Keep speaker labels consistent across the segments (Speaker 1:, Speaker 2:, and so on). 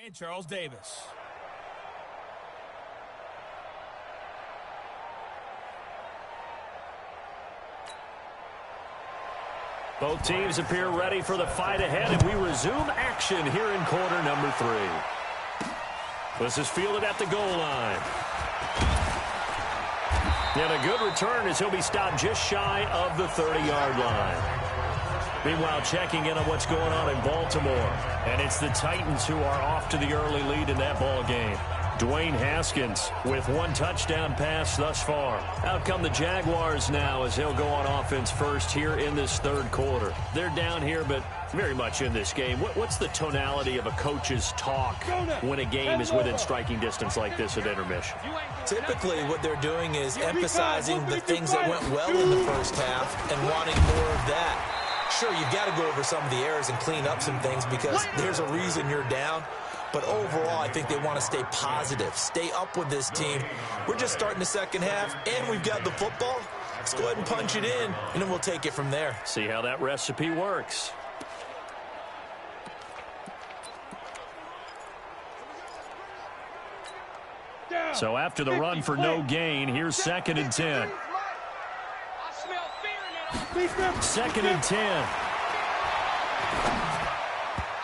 Speaker 1: and Charles Davis.
Speaker 2: Both teams appear ready for the fight ahead, and we resume action here in quarter number 3. This is fielded at the goal line. And a good return as he'll be stopped just shy of the 30-yard line. Meanwhile, checking in on what's going on in Baltimore. And it's the Titans who are off to the early lead in that ball game. Dwayne Haskins with 1 touchdown pass thus far. Out come the Jaguars now as they'll go on offense first here in this third quarter. They're down here, but very much in this game. What's the tonality of a coach's talk when a game is within striking distance like this at intermission?
Speaker 3: Typically, what they're doing is emphasizing the things that went well in the first half and wanting more of that. Sure, you've got to go over some of the errors and clean up some things because there's a reason you're down. But overall, I think they want to stay positive, stay up with this team. We're just starting the second half, and we've got the football. Let's go ahead and punch it in, and then we'll take it from there.
Speaker 2: See how that recipe works. So after the run for no gain, here's 2nd and 10. 2nd and 10.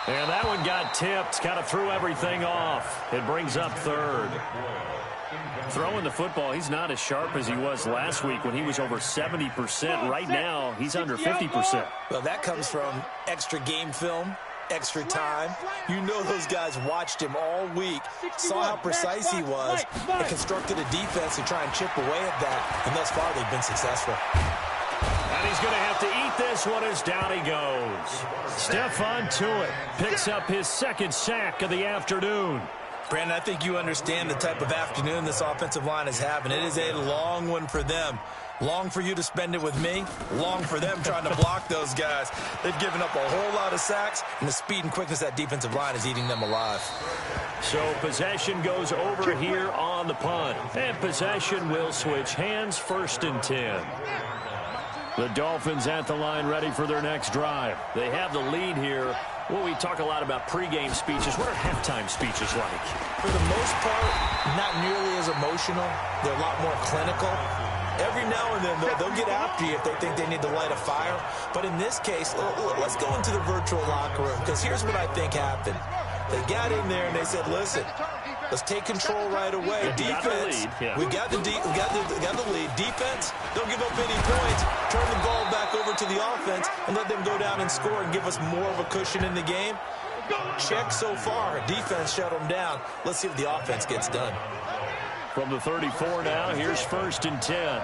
Speaker 2: And that one got tipped, kind of threw everything off. It brings up 3rd. Throwing the football, he's not as sharp as he was last week when he was over 70%. Right now, he's under 50%.
Speaker 3: Well, that comes from extra game film, extra time. You know those guys watched him all week, saw how precise he was, and constructed a defense to try and chip away at that. And thus far, they've been successful.
Speaker 2: And he's going to have to eat this one as down he goes. Stephon Tuitt picks up his 2nd sack of the afternoon.
Speaker 3: Brandon, I think you understand the type of afternoon this offensive line is having. It is a long one for them. Long for you to spend it with me. Long for them trying to block those guys. They've given up a whole lot of sacks, and the speed and quickness of that defensive line is eating them alive.
Speaker 2: So possession goes over here on the punt. And possession will switch hands, 1st and 10. The Dolphins at the line ready for their next drive. They have the lead here. Well, we talk a lot about pregame speeches. What are halftime speeches like?
Speaker 3: For the most part, not nearly as emotional. They're a lot more clinical. Every now and then, they'll get after you if they think they need to light a fire. But in this case, let's go into the virtual locker room, because here's what I think happened. They got in there and they said, listen, let's take control right away. Defense, we got the lead. Defense, don't give up any points. Turn the ball back over to the offense and let them go down and score and give us more of a cushion in the game. Check so far. Defense shut them down. Let's see if the offense gets done.
Speaker 2: From the 34 now, here's 1st and 10.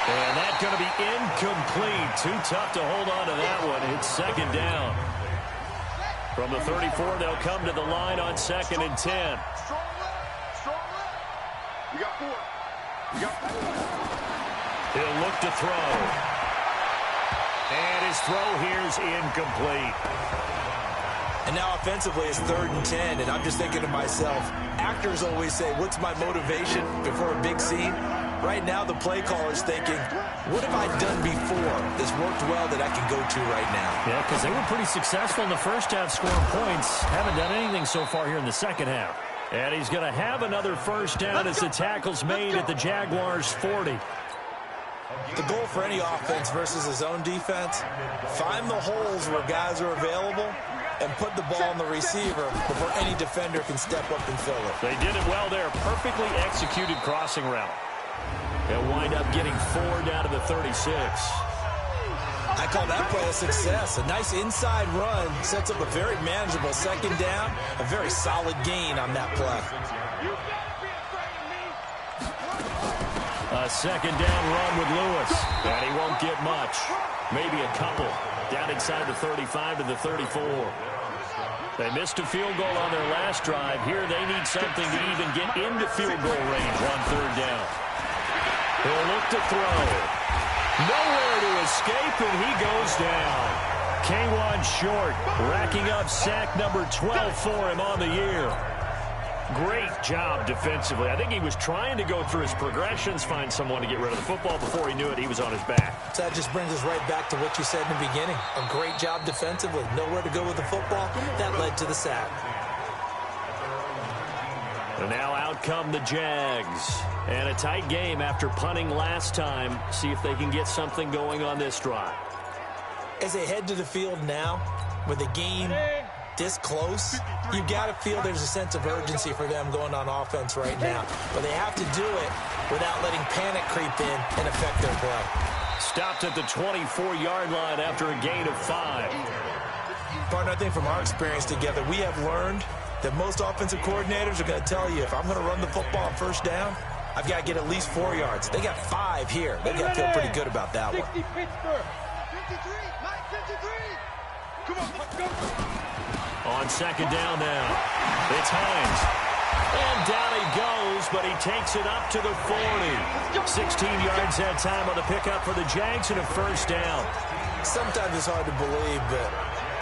Speaker 2: And that's going to be incomplete. Too tough to hold on to that one. It's 2nd down. From the 34, they'll come to the line on 2nd and 10. He'll look to throw. And his throw here's incomplete.
Speaker 3: And now offensively it's 3rd and 10, and I'm just thinking to myself, actors always say, what's my motivation before a big scene? Right now the play caller's thinking, what have I done before that's worked well that I can go to right now?
Speaker 2: Yeah, because they were pretty successful in the first half scoring points. Haven't done anything so far here in the second half. And he's going to have another 1st down as the tackle's made at the Jaguars' 40.
Speaker 3: The goal for any offense versus his own defense, find the holes where guys are available and put the ball on the receiver before any defender can step up and fill it.
Speaker 2: They did it well there. Perfectly executed crossing route. They'll wind up getting 4 down to the 36.
Speaker 3: I call that play a success. A nice inside run sets up a very manageable 2nd down. A very solid gain on that play.
Speaker 2: A 2nd down run with Lewis. And he won't get much. Maybe a couple. Down inside the 35 to the 34. They missed a field goal on their last drive. Here they need something to even get into field goal range on 3rd down. He'll look to throw. Nowhere to escape, and he goes down. K'Wan Short racking up sack number 12 for him on the year. Great job defensively. I think he was trying to go through his progressions, find someone to get rid of the football. Before he knew it, he was on his back.
Speaker 3: So that just brings us right back to what you said in the beginning. A great job defensively. Nowhere to go with the football. That led to the sack.
Speaker 2: And now out come the Jags. And a tight game after punting last time. See if they can get something going on this drive.
Speaker 3: As they head to the field now, with the game this close, you've got to feel there's a sense of urgency for them going on offense right now. But they have to do it without letting panic creep in and affect their play.
Speaker 2: Stopped at the 24-yard line after a gain of 5.
Speaker 3: Partner, I think from our experience together, we have learned that most offensive coordinators are going to tell you, if I'm going to run the football on first down, I've got to get at least 4 yards. They got 5 here. They've got to feel pretty good about that one.
Speaker 1: 53, Mike, 53. Come on, let's go.
Speaker 2: On second down now, it's Hines. And down he goes, but he takes it up to the 40. 16 yards that time on the pickup for the Jags and a first down.
Speaker 3: Sometimes it's hard to believe, but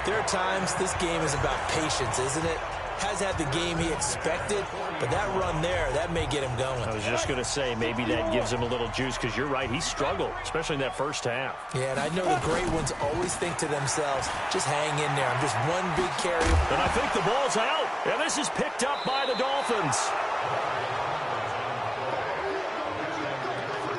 Speaker 3: there are times this game is about patience, isn't it? Has had the game he expected, but that run there, that may get him going.
Speaker 2: I was just going to say, maybe that gives him a little juice, because you're right, he struggled, especially in that first half.
Speaker 3: Yeah, and I know the great ones always think to themselves, just hang in there. I'm just one big carry.
Speaker 2: And I think the ball's out, and this is picked up by the Dolphins.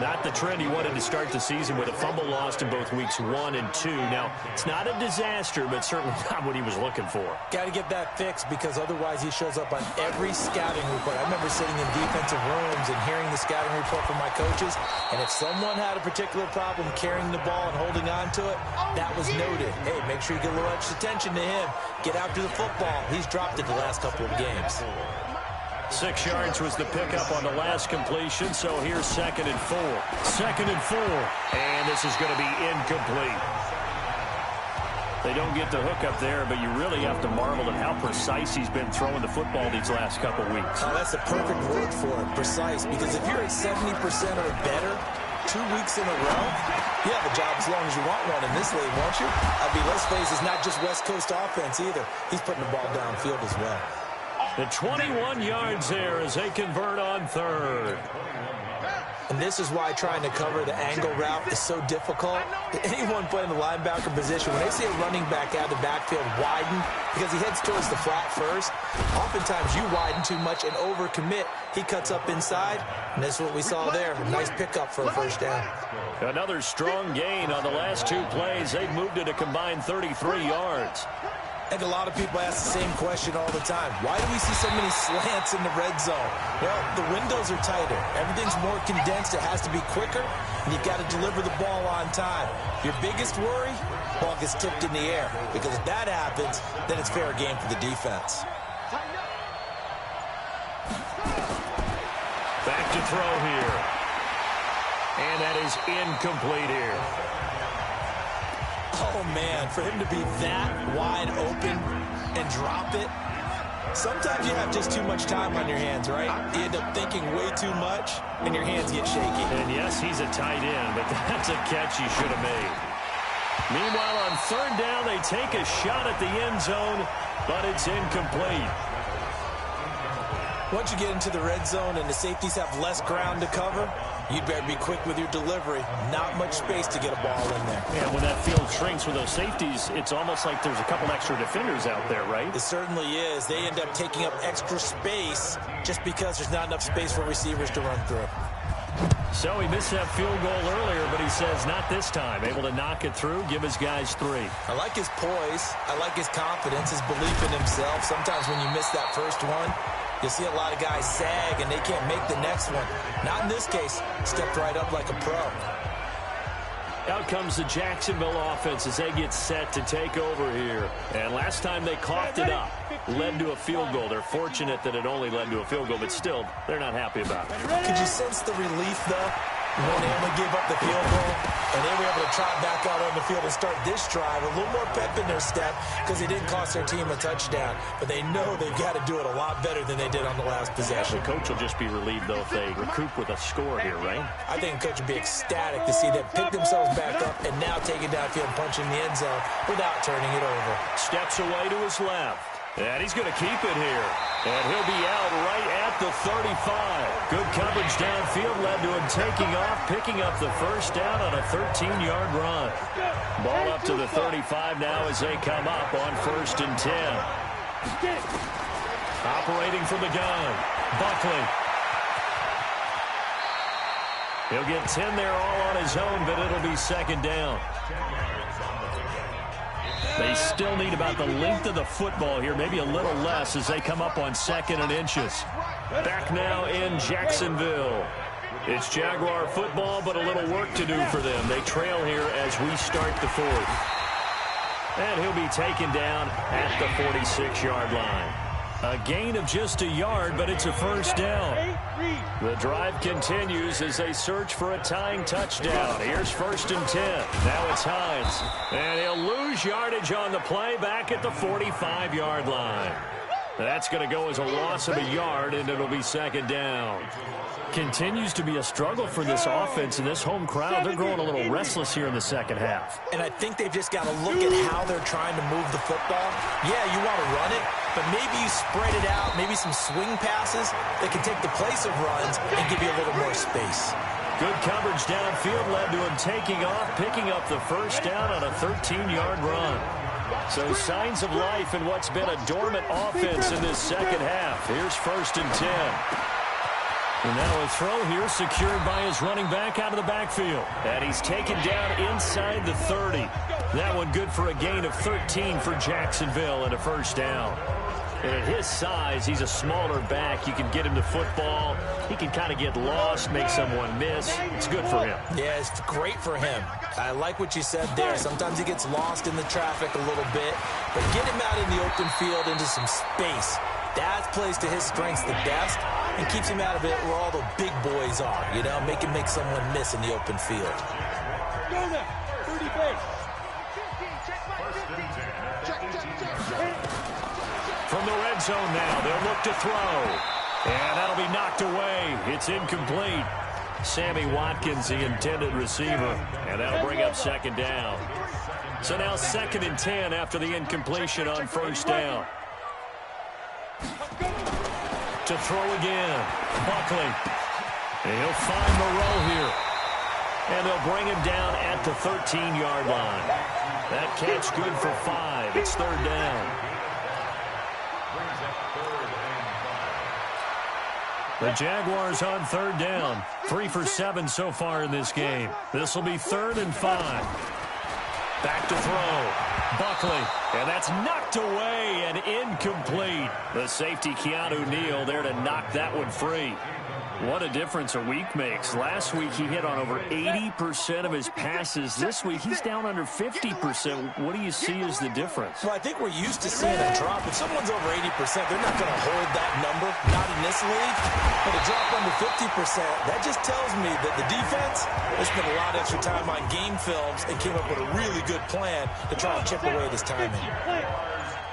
Speaker 2: Not the trend he wanted to start the season with a fumble lost in both weeks 1 and 2. Now, it's not a disaster, but certainly not what he was looking for.
Speaker 3: Got to get that fixed, because otherwise he shows up on every scouting report. I remember sitting in defensive rooms and hearing the scouting report from my coaches, and if someone had a particular problem carrying the ball and holding on to it, that was noted. Hey, make sure you get a little extra attention to him. Get after the football. He's dropped it the last couple of games.
Speaker 2: 6 yards was the pickup on the last completion, so here's 2nd and 4. 2nd and 4, and this is going to be incomplete. They don't get the hook up there, but you really have to marvel at how precise he's been throwing the football these last couple weeks.
Speaker 3: Oh, that's the perfect word for it, precise, because if you're at 70% or better 2 weeks in a row, you have a job as long as you want one in this league, won't you? I mean, let's face it, it's not just West Coast offense either. He's putting the ball downfield as well.
Speaker 2: The 21 yards there as they convert on 3rd.
Speaker 3: And this is why trying to cover the angle route is so difficult. Anyone playing the linebacker position, when they see a running back out of the backfield widen, because he heads towards the flat first, oftentimes you widen too much and overcommit. He cuts up inside, and that's what we saw there. A nice pickup for a first down.
Speaker 2: Another strong gain on the last 2 plays. They've moved it a combined 33 yards.
Speaker 3: I think a lot of people ask the same question all the time. Why do we see so many slants in the red zone? Well, the windows are tighter. Everything's more condensed. It has to be quicker, and you've got to deliver the ball on time. Your biggest worry? Ball gets tipped in the air, because if that happens, then it's fair game for the defense.
Speaker 2: Back to throw here. And that is incomplete here.
Speaker 3: Oh, man, for him to be that wide open and drop it, sometimes you have just too much time on your hands, right? You end up thinking way too much, and your hands get shaky.
Speaker 2: And yes, he's a tight end, but that's a catch he should have made. Meanwhile, on 3rd down, they take a shot at the end zone, but it's incomplete.
Speaker 3: Once you get into the red zone and the safeties have less ground to cover, you'd better be quick with your delivery. Not much space to get a ball in there.
Speaker 2: And when that field shrinks with those safeties, it's almost like there's a couple extra defenders out there, right?
Speaker 3: It certainly is. They end up taking up extra space just because there's not enough space for receivers to run through.
Speaker 2: So he missed that field goal earlier, but he says not this time. Able to knock it through, give his guys 3.
Speaker 3: I like his poise. I like his confidence, his belief in himself. Sometimes when you miss that first one, you'll see a lot of guys sag and they can't make the next one. Not in this case. Stepped right up like a pro.
Speaker 2: Out comes the Jacksonville offense as they get set to take over here. And last time they coughed it up, led to a field goal. They're fortunate that it only led to a field goal, but still, they're not happy about it.
Speaker 3: Could you sense the relief, though, when they only gave up the field goal and they were able to trot back out on the field and start this drive? A little more pep in their step because they didn't cost their team a touchdown, but they know they've got to do it a lot better than they did on the last possession.
Speaker 2: The coach will just be relieved, though, if they recoup with a score here, right?
Speaker 3: I think the coach would be ecstatic to see them pick themselves back up and now take it downfield and punch in the end zone without turning it over.
Speaker 2: Steps away to his left. And he's going to keep it here. And he'll be out right at the 35. Good coverage downfield led to him taking off, picking up the first down on a 13-yard run. Ball up to the 35 now as they come up on 1st and 10. Operating from the gun, Buckley. He'll get 10 there all on his own, but it'll be 2nd down. They still need about the length of the football here, maybe a little less as they come up on 2nd and inches. Back now in Jacksonville. It's Jaguar football, but a little work to do for them. They trail here as we start the 4th. And he'll be taken down at the 46-yard line. A gain of just a yard, but it's a 1st down. The drive continues as they search for a tying touchdown. Here's 1st and 10. Now it's Hines. And he'll lose yardage on the play back at the 45-yard line. That's going to go as a loss of a yard, and it'll be 2nd down. Continues to be a struggle for this offense and this home crowd. They're growing a little restless here in the 2nd half.
Speaker 3: And I think they've just got to look at how they're trying to move the football. Yeah, you want to run it, but maybe you spread it out, maybe some swing passes that can take the place of runs and give you a little more space.
Speaker 2: Good coverage downfield led to him taking off, picking up the first down on a 13-yard run. So signs of life in what's been a dormant offense in this 2nd half. Here's 1st and 10. And now a throw here secured by his running back out of the backfield. And he's taken down inside the 30. That one good for a gain of 13 for Jacksonville and a 1st down. And at his size, he's a smaller back. You can get him the football. He can kind of get lost, make someone miss. It's good for him.
Speaker 3: Yeah, it's great for him. I like what you said there. Sometimes he gets lost in the traffic a little bit. But get him out in the open field into some space. That plays to his strengths the best and keeps him out of it where all the big boys are, you know, make someone miss in the open field.
Speaker 1: Go now, 30 base.
Speaker 2: From the red zone now, they'll look to throw. And that'll be knocked away. It's incomplete. Sammy Watkins, the intended receiver. And that'll bring up 2nd down. So now 2nd and 10 after the incompletion on 1st down. To throw again, Buckley. And he'll find Moreau here. And they'll bring him down at the 13-yard line. That catch good for 5. It's 3rd down. The Jaguars on 3rd down. 3 for 7 so far in this game. This will be 3rd and 5. Back to throw. Buckley. And that's knocked away and incomplete. The safety, Keanu Neal, there to knock that one free. What a difference a week makes. Last week, he hit on over 80% of his passes. This week, he's down under 50%. What do you see as the difference?
Speaker 3: Well, I think we're used to seeing a drop. If someone's over 80%, they're not going to hold that number, not in this league. But a drop under 50%, that just tells me that the defense has spent a lot of extra time on game films and came up with a really good plan to try and chip away this timing.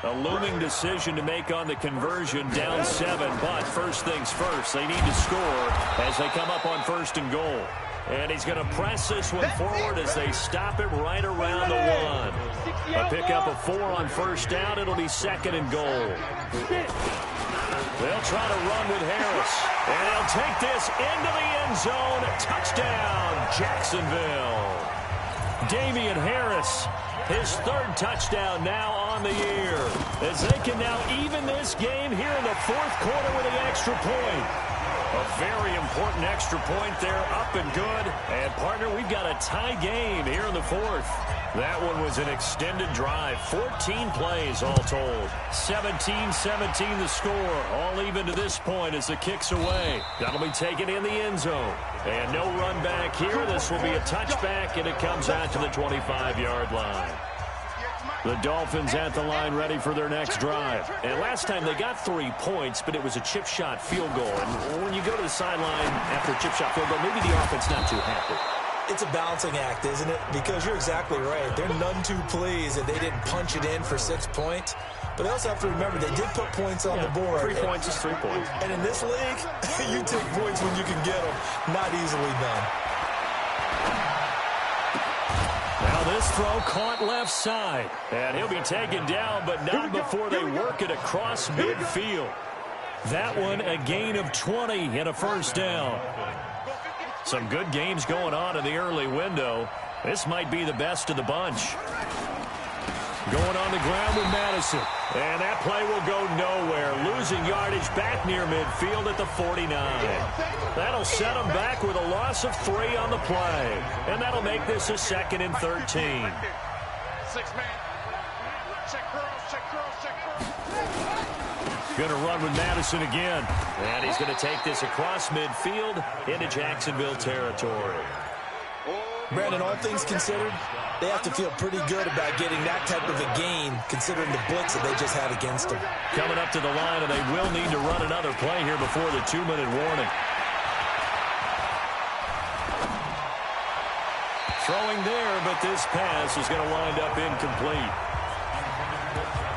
Speaker 2: A looming decision to make on the conversion, down 7, but first things first, they need to score as they come up on 1st and goal. And he's going to press this one forward as they stop it right around the 1. A pickup of 4 on 1st down, it'll be 2nd and goal. They'll try to run with Harris, and they'll take this into the end zone. Touchdown, Jacksonville. Damian Harris, his 3rd touchdown now on the year, as they can now even this game here in the 4th quarter with an extra point. A very important extra point there, up and good. And, partner, we've got a tie game here in the 4th. That one was an extended drive, 14 plays all told. 17-17 the score, all even to this point as the kick's away. That'll be taken in the end zone. And no run back here. This will be a touchback, and it comes out to the 25-yard line. The Dolphins at the line ready for their next drive. And last time they got 3 points, but it was a chip shot field goal. And when you go to the sideline after a chip shot field goal, maybe the offense not too happy.
Speaker 3: It's a balancing act, isn't it? Because you're exactly right. They're none too pleased that they didn't punch it in for 6 points. But they also have to remember they did put points on the board.
Speaker 2: 3 points is 3 points.
Speaker 3: And in this league, you take points when you can get them. Not easily done.
Speaker 2: Now this throw caught left side. And he'll be taken down, but not before they work it across midfield. That one a gain of 20 and a first down. Some good games going on in the early window. This might be the best of the bunch. Going on the ground with Madison. And that play will go nowhere. Losing yardage back near midfield at the 49. That'll set them back with a loss of 3 on the play. And that'll make this a 2nd and 13.
Speaker 1: 6 man. Check curls, check curls, check curls.
Speaker 2: Going to run with Madison again. And he's going to take this across midfield into Jacksonville territory.
Speaker 3: Brandon, all things considered, they have to feel pretty good about getting that type of a gain, considering the blitz that they just had against them.
Speaker 2: Coming up to the line, and they will need to run another play here before the 2-minute warning. Throwing there, but this pass is going to wind up incomplete.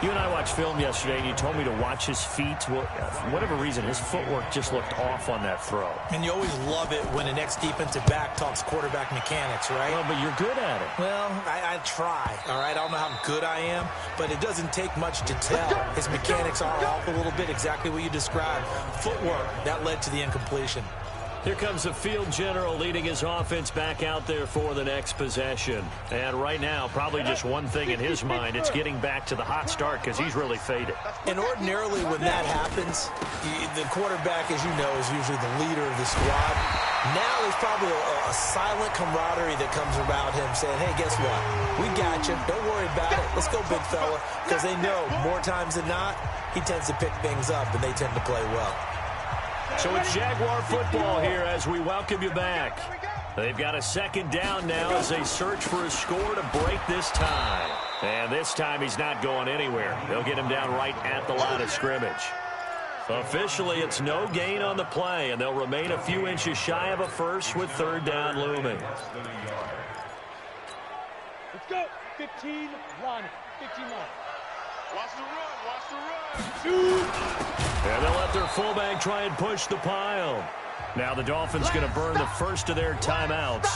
Speaker 2: You and I watched film yesterday, and you told me to watch his feet. Well, for whatever reason, his footwork just looked off on that throw.
Speaker 3: And you always love it when an ex-defensive back talks quarterback mechanics, right?
Speaker 2: Well, but you're good at it.
Speaker 3: Well, I try, all right? I don't know how good I am, but it doesn't take much to tell. His mechanics are off a little bit, exactly what you described. Footwork, that led to the incompletion.
Speaker 2: Here comes the field general leading his offense back out there for the next possession. And right now, probably just one thing in his mind. It's getting back to the hot start because he's really faded.
Speaker 3: And ordinarily when that happens, the quarterback, as you know, is usually the leader of the squad. Now there's probably a silent camaraderie that comes about him saying, hey, guess what? We got you. Don't worry about it. Let's go, big fella. Because they know more times than not, he tends to pick things up, and they tend to play well.
Speaker 2: So it's Jaguar football here as we welcome you back. They've got a 2nd down now as they search for a score to break this tie. And this time he's not going anywhere. They'll get him down right at the line of scrimmage. Officially, it's no gain on the play, and they'll remain a few inches shy of a first with 3rd down looming.
Speaker 4: Let's go. 15 line. 15 line.
Speaker 1: Watch the run, watch the run.
Speaker 4: Shoot.
Speaker 2: And they'll let their fullback try and push the pile. Now the Dolphins going to burn the first of their timeouts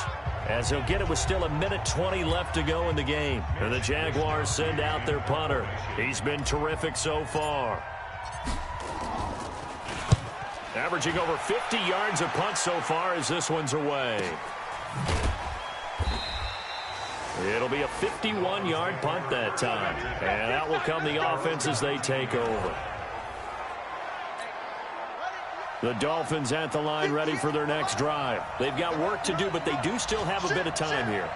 Speaker 2: as they'll get it with still 1:20 left to go in the game. And the Jaguars send out their punter. He's been terrific so far. Averaging over 50 yards a punt so far as this one's away. It'll be a 51-yard punt that time. And out will come the offense as they take over. The Dolphins at the line ready for their next drive. They've got work to do, but they do still have a bit of time here.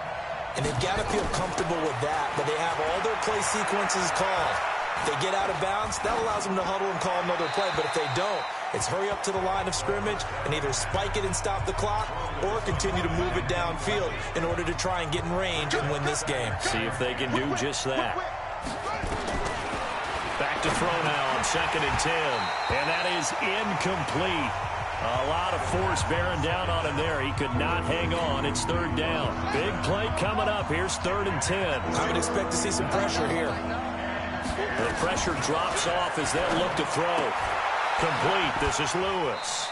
Speaker 3: And they've got to feel comfortable with that, but they have all their play sequences called. If they get out of bounds, that allows them to huddle and call another play. But if they don't, it's hurry up to the line of scrimmage and either spike it and stop the clock or continue to move it downfield in order to try and get in range and win this game.
Speaker 2: See if they can do just that. Back to throw now on 2nd and 10. And that is incomplete. A lot of force bearing down on him there. He could not hang on. It's 3rd down. Big play coming up. Here's 3rd and 10.
Speaker 3: I would expect to see some pressure here.
Speaker 2: The pressure drops off as they look to throw. Complete. This is Lewis.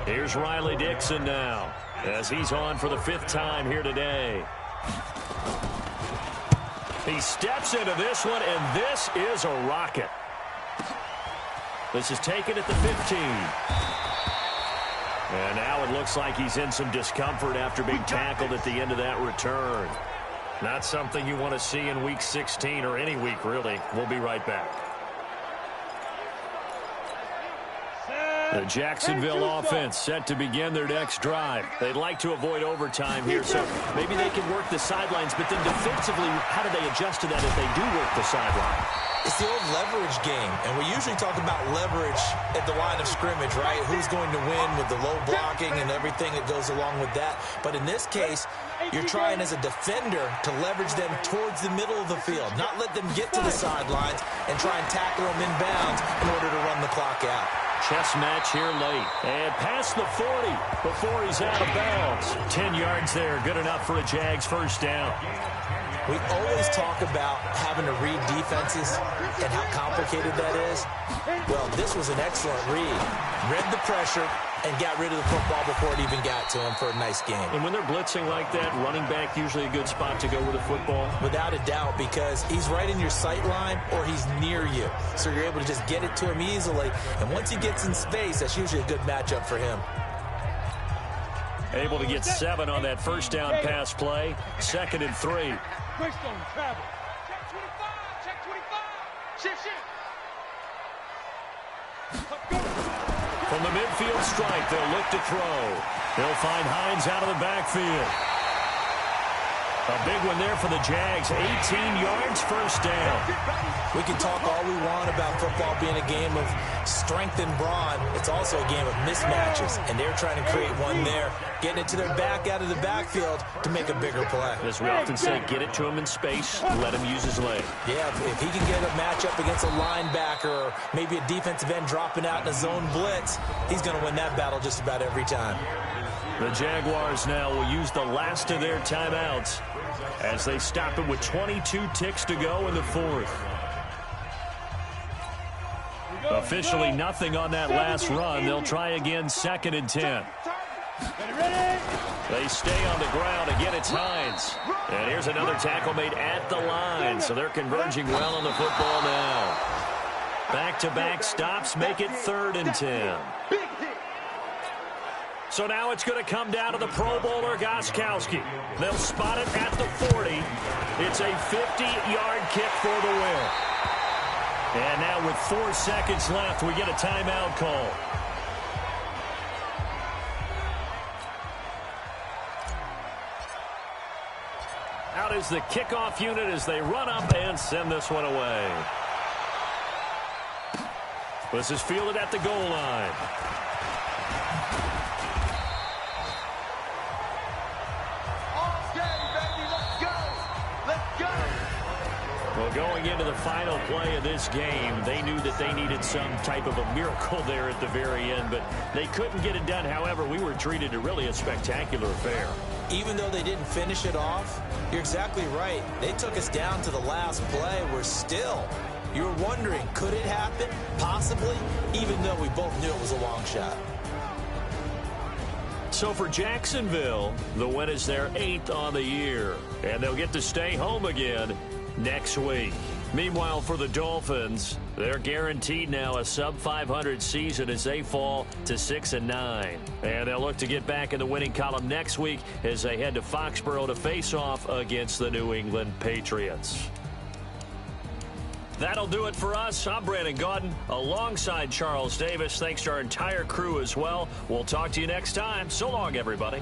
Speaker 2: Here's Riley Dixon now as he's on for the 5th time here today. He steps into this one, and this is a rocket. This is taken at the 15. And now it looks like he's in some discomfort after being tackled at the end of that return. Not something you want to see in Week 16 or any week, really. We'll be right back. The Jacksonville offense set to begin their next drive. They'd like to avoid overtime here, so maybe they can work the sidelines, but then defensively, how do they adjust to that if they do work the sideline?
Speaker 3: It's the old leverage game, and we usually talk about leverage at the line of scrimmage, right? Who's going to win with the low blocking and everything that goes along with that. But in this case, you're trying as a defender to leverage them towards the middle of the field, not let them get to the sidelines and try and tackle them inbounds in order to run the clock out.
Speaker 2: Chess match here late. And past the 40 before he's out of bounds. 10 yards there. Good enough for a Jags first down.
Speaker 3: We always talk about having to read defenses and how complicated that is. Well, this was an excellent read. Read the pressure and got rid of the football before it even got to him for a nice game.
Speaker 2: And when they're blitzing like that, running back usually a good spot to go with the football?
Speaker 3: Without a doubt, because he's right in your sight line or he's near you. So you're able to just get it to him easily. And once he gets in space, that's usually a good matchup for him.
Speaker 2: Able to get 7 on that first down pass play. 2nd and 3.
Speaker 4: Great stone, travel. Check 25, check 25. Shift.
Speaker 2: From the midfield stripe, they'll look to throw. They'll find Hines out of the backfield. A big one there for the Jags. 18 yards, first down.
Speaker 3: We can talk all we want about football being a game of strength and brawn. It's also a game of mismatches, and they're trying to create one there, getting it to their back out of the backfield to make a bigger play.
Speaker 2: As we often say, get it to him in space, let him use his leg.
Speaker 3: Yeah, if he can get a matchup against a linebacker or maybe a defensive end dropping out in a zone blitz, he's going to win that battle just about every time.
Speaker 2: The Jaguars now will use the last of their timeouts as they stop it with 22 ticks to go in the 4th. Officially nothing on that last run. They'll try again 2nd and 10. They stay on the ground. Again, it's Hines. And here's another tackle made at the line. So they're converging well on the football now. Back-to-back stops make it 3rd and 10. So now it's going to come down to the Pro Bowler, Gostkowski. They'll spot it at the 40. It's a 50-yard kick for the win. And now with 4 seconds left, we get a timeout call. Out is the kickoff unit as they run up and send this one away. This is fielded at the goal line. Well, going into the final play of this game, they knew that they needed some type of a miracle there at the very end, but they couldn't get it done. However, we were treated to really a spectacular affair.
Speaker 3: Even though they didn't finish it off, you're exactly right. They took us down to the last play. You were wondering, could it happen? Possibly, even though we both knew it was a long shot.
Speaker 2: So for Jacksonville, the win is their 8th on the year, and they'll get to stay home again next week. Meanwhile, for the Dolphins, they're guaranteed now a sub-500 season as they fall to 6-9. And they'll look to get back in the winning column next week as they head to Foxborough to face off against the New England Patriots. That'll do it for us. I'm Brandon Gaudin alongside Charles Davis. Thanks to our entire crew as well. We'll talk to you next time. So long, everybody.